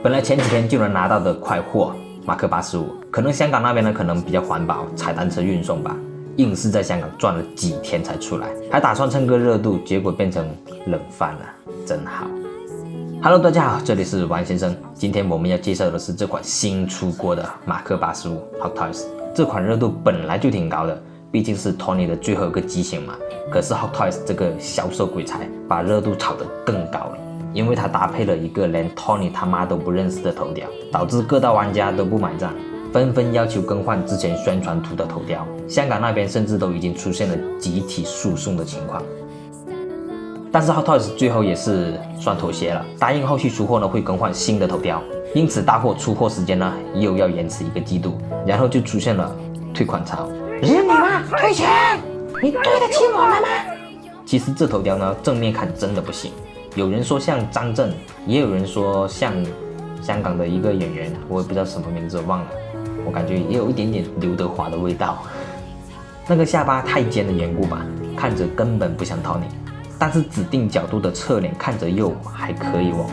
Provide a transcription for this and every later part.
本来前几天就能拿到的快货马克85，可能香港那边呢可能比较环保，踩单车运送吧，硬是在香港转了几天才出来，还打算蹭个热度，结果变成冷饭了，真好。Hello， 大家好，这里是王先生。今天我们要介绍的是这款新出锅的马克85 Hot Toys。这款热度本来就挺高的，毕竟是 Tony 的最后一个机型嘛。可是 Hot Toys 这个销售鬼才把热度炒得更高了，因为它搭配了一个连 Tony 他妈都不认识的头雕，导致各大玩家都不买账，纷纷要求更换之前宣传图的头雕。香港那边甚至都已经出现了集体诉讼的情况。但是 Hot Toys 最后也是算妥协了，答应后续出货呢会更换新的头雕，因此大货出货时间呢又要延迟1个季度，然后就出现了退款潮。日你妈，退钱！你对得起我们吗？其实这头雕呢正面看真的不行，有人说像张震，也有人说像香港的一个演员，我也不知道什么名字忘了，我感觉也有一点点刘德华的味道。那个下巴太尖的缘故吧，看着根本不像 Tony。但是指定角度的侧脸看着又还可以哦。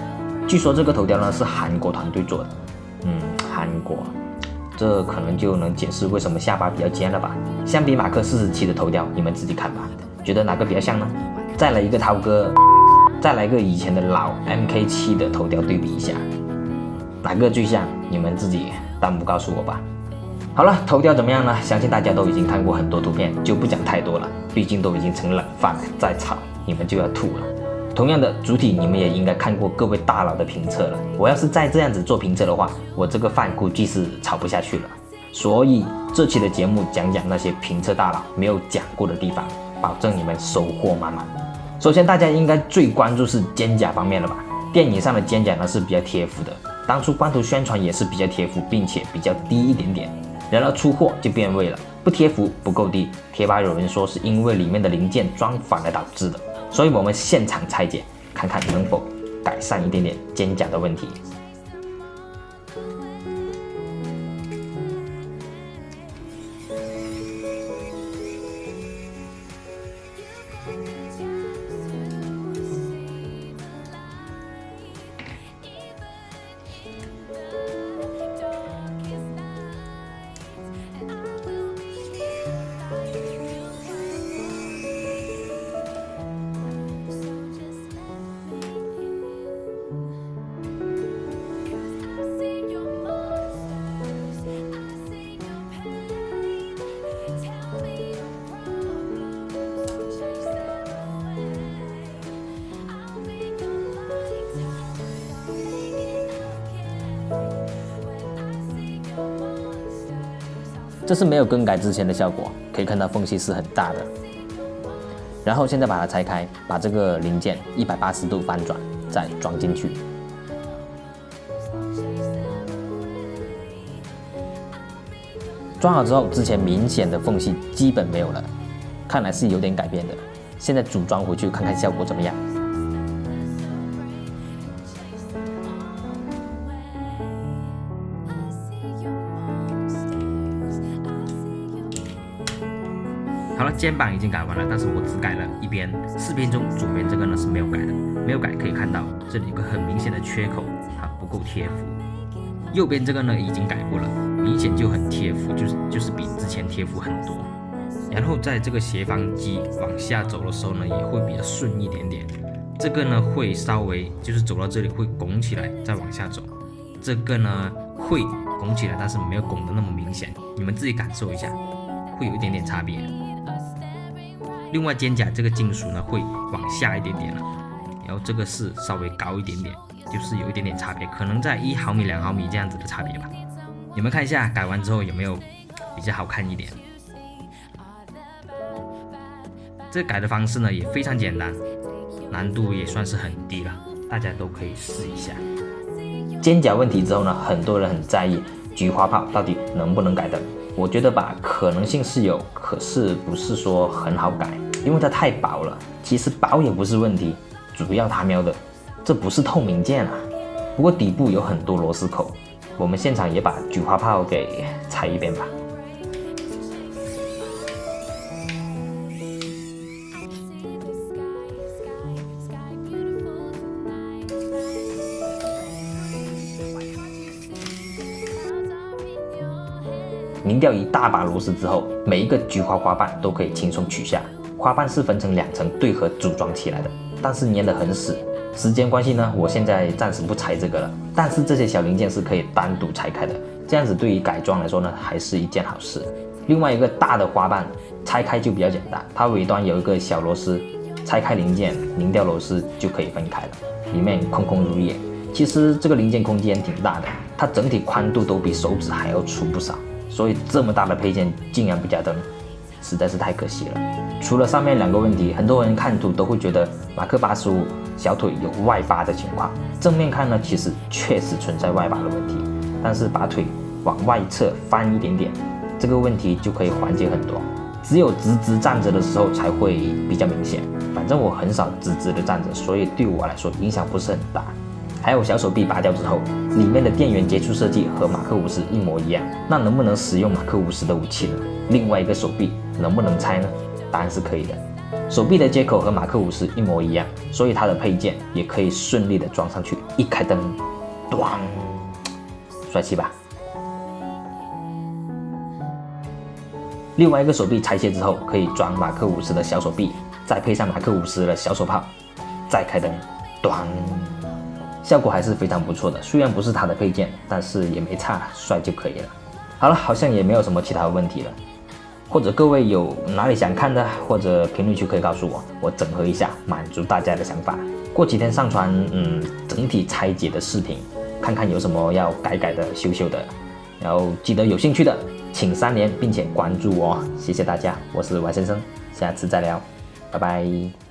据说这个头雕呢是韩国团队做的，韩国，这可能就能解释为什么下巴比较尖了吧。相比马克47的头雕，你们自己看吧，觉得哪个比较像呢？再来一个涛哥，再来一个以前的老 MK7 的头雕对比一下，哪个最像？你们自己弹幕告诉我吧。好了，头雕怎么样呢？相信大家都已经看过很多图片，就不讲太多了，毕竟都已经成冷饭了，再炒你们就要吐了。同样的主体你们也应该看过各位大佬的评测了，我要是再这样子做评测的话，我这个饭估计是炒不下去了。所以这期的节目讲讲那些评测大佬没有讲过的地方，保证你们收获满满。首先大家应该最关注是肩甲方面了吧？电影上的肩甲呢是比较贴服的，当初官图宣传也是比较贴服，并且比较低一点点，然而出货就变味了，不贴服不够低，贴吧有人说是因为里面的零件装反了导致的，所以我们现场拆解，看看能否改善一点点肩甲的问题。这是没有更改之前的效果，可以看到缝隙是很大的。然后现在把它拆开，把这个零件180度翻转，再装进去。装好之后，之前明显的缝隙基本没有了，看来是有点改变的。现在组装回去看看效果怎么样。好了，肩膀已经改完了，但是我只改了一边。视频中左边这个呢是没有改的，没有改可以看到这里有个很明显的缺口，它不够贴服。右边这个呢已经改过了，明显就很贴服，就是比之前贴服很多。然后在这个斜方肌往下走的时候呢，也会比较顺一点点。这个呢会稍微就是走到这里会拱起来，再往下走。这个呢会拱起来，但是没有拱的那么明显，你们自己感受一下，会有一点点差别。另外肩甲这个金属呢会往下一点点了，然后这个是稍微高一点点，就是有一点点差别，可能在1毫米2毫米这样子的差别吧。你们看一下改完之后有没有比较好看一点。这改的方式呢也非常简单，难度也算是很低了，大家都可以试一下。肩甲问题之后呢，很多人很在意菊花炮到底能不能改的。我觉得吧，可能性是有，可是不是说很好改，因为它太薄了。其实薄也不是问题，主要他喵的，这不是透明件啊。不过底部有很多螺丝口，我们现场也把菊花炮给拆一遍吧。拧掉一大把螺丝之后，每一个菊花花瓣都可以轻松取下。花瓣是分成2层对合组装起来的，但是粘得很死。时间关系呢，我现在暂时不拆这个了。但是这些小零件是可以单独拆开的，这样子对于改装来说呢，还是一件好事。另外一个大的花瓣拆开就比较简单，它尾端有一个小螺丝，拆开零件，拧掉螺丝就可以分开了，里面空空如也。其实这个零件空间挺大的，它整体宽度都比手指还要粗不少，所以这么大的配件竟然不加灯，实在是太可惜了。除了上面2个问题，很多人看图都会觉得马克85小腿有外八的情况。正面看呢，其实确实存在外八的问题，但是把腿往外侧翻一点点，这个问题就可以缓解很多。只有直直站着的时候才会比较明显，反正我很少直直的站着，所以对我来说影响不是很大。还有小手臂拔掉之后，里面的电源接触设计和马克50一模一样，那能不能使用马克50的武器呢？另外一个手臂能不能拆呢？答案是可以的。手臂的接口和马克50一模一样，所以它的配件也可以顺利的装上去。一开灯，咣，帅气吧？另外一个手臂拆卸之后，可以装马克50的小手臂，再配上马克50的小手炮，再开灯，咣，效果还是非常不错的。虽然不是它的配件，但是也没差，帅就可以了。好了，好像也没有什么其他的问题了。或者各位有哪里想看的，或者评论区可以告诉我，我整合一下，满足大家的想法。过几天上传整体拆解的视频，看看有什么要改的、修的。然后记得有兴趣的，请3连并且关注我，谢谢大家，我是Y先生，下次再聊，拜拜。